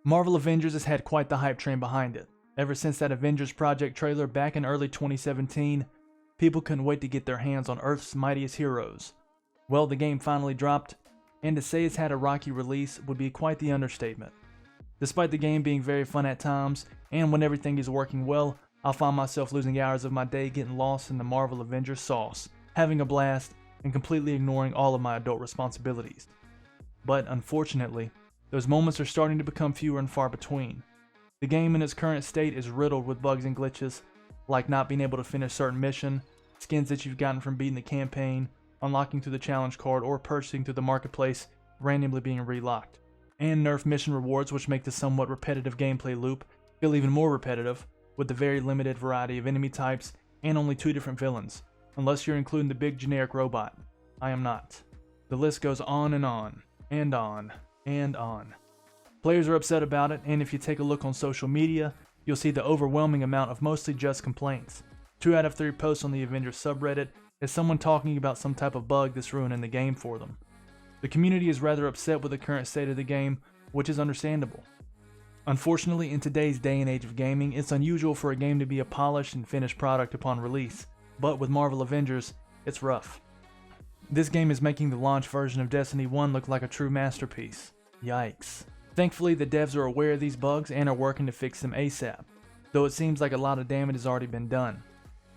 Marvel Avengers has had quite the hype train behind it. Ever since that Avengers Project trailer back in early 2017, people couldn't wait to get their hands on Earth's mightiest heroes. Well, the game finally dropped, and to say it's had a rocky release would be quite the understatement. Despite the game being very fun at times, and when everything is working well, I'll find myself losing hours of my day getting lost in the Marvel Avengers sauce, having a blast, and completely ignoring all of my adult responsibilities. But unfortunately, those moments are starting to become fewer and far between. The game in its current state is riddled with bugs and glitches, like not being able to finish certain mission, skins that you've gotten from beating the campaign, unlocking through the challenge card, or purchasing through the marketplace randomly being relocked, and nerf mission rewards which make the somewhat repetitive gameplay loop feel even more repetitive, with the very limited variety of enemy types and only 2 different villains, unless you're including the big generic robot. I am not. The list goes on and on, and on, and on. Players are upset about it, and if you take a look on social media, you'll see the overwhelming amount of mostly just complaints. 2 out of 3 posts on the Avengers subreddit is someone talking about some type of bug that's ruining the game for them. The community is rather upset with the current state of the game, which is understandable. Unfortunately, in today's day and age of gaming, it's unusual for a game to be a polished and finished product upon release, but with Marvel Avengers, it's rough. This game is making the launch version of Destiny 1 look like a true masterpiece. Yikes. Thankfully, the devs are aware of these bugs and are working to fix them ASAP, though it seems like a lot of damage has already been done.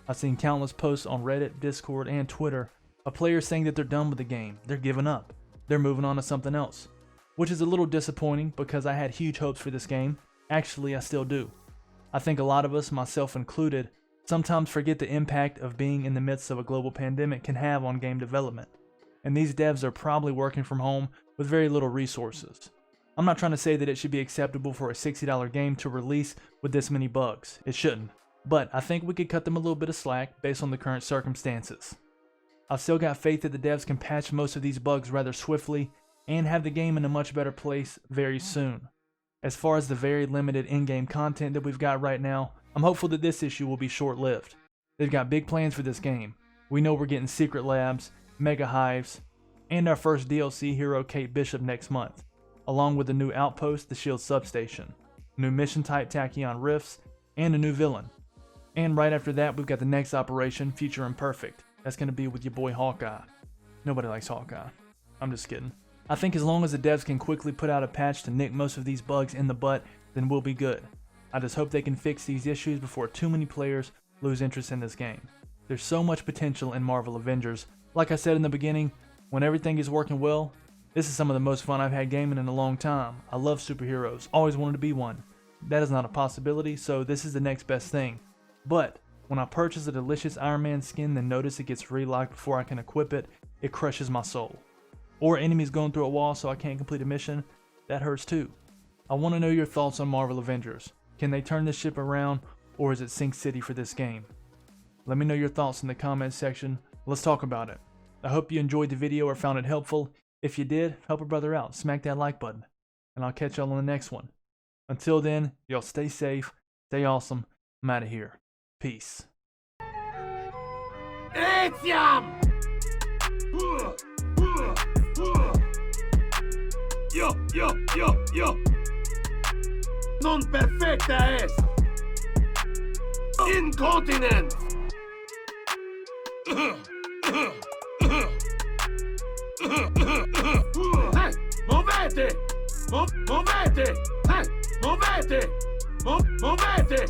I've seen countless posts on Reddit, Discord, and Twitter of players saying that they're done with the game, they're giving up, they're moving on to something else, which is a little disappointing because I had huge hopes for this game. Actually, I still do. I think a lot of us, myself included, sometimes forget the impact of being in the midst of a global pandemic can have on game development, and these devs are probably working from home with very little resources. I'm not trying to say that it should be acceptable for a $60 game to release with this many bugs. It shouldn't. But I think we could cut them a little bit of slack based on the current circumstances. I've still got faith that the devs can patch most of these bugs rather swiftly and have the game in a much better place very soon. As far as the very limited in-game content that we've got right now, I'm hopeful that this issue will be short-lived. They've got big plans for this game. We know we're getting secret labs, mega hives, and our first DLC hero Kate Bishop next month, along with a new outpost, the Shield Substation, new mission type Tachyon Rifts, and a new villain. And right after that, we've got the next operation, Future Imperfect. That's going to be with your boy Hawkeye. Nobody likes Hawkeye. I'm just kidding. I think as long as the devs can quickly put out a patch to nick most of these bugs in the butt, then we'll be good. I just hope they can fix these issues before too many players lose interest in this game. There's so much potential in Marvel Avengers. Like I said in the beginning, when everything is working well, this is some of the most fun I've had gaming in a long time. I love superheroes, always wanted to be one. That is not a possibility, so this is the next best thing. But when I purchase a delicious Iron Man skin then notice it gets relocked before I can equip it, it crushes my soul. Or enemies going through a wall so I can't complete a mission, that hurts too. I want to know your thoughts on Marvel Avengers. Can they turn this ship around, or is it Sink City for this game? Let me know your thoughts in the comments section. Let's talk about it. I hope you enjoyed the video or found it helpful. If you did, help a brother out, smack that like button, and I'll catch y'all on the next one. Until then, y'all stay safe, stay awesome, I'm out of here. Peace. Etiam! Yo. Non perfecta est. Incontinent. Hey, movete! Movete! Hey, movete! Movete!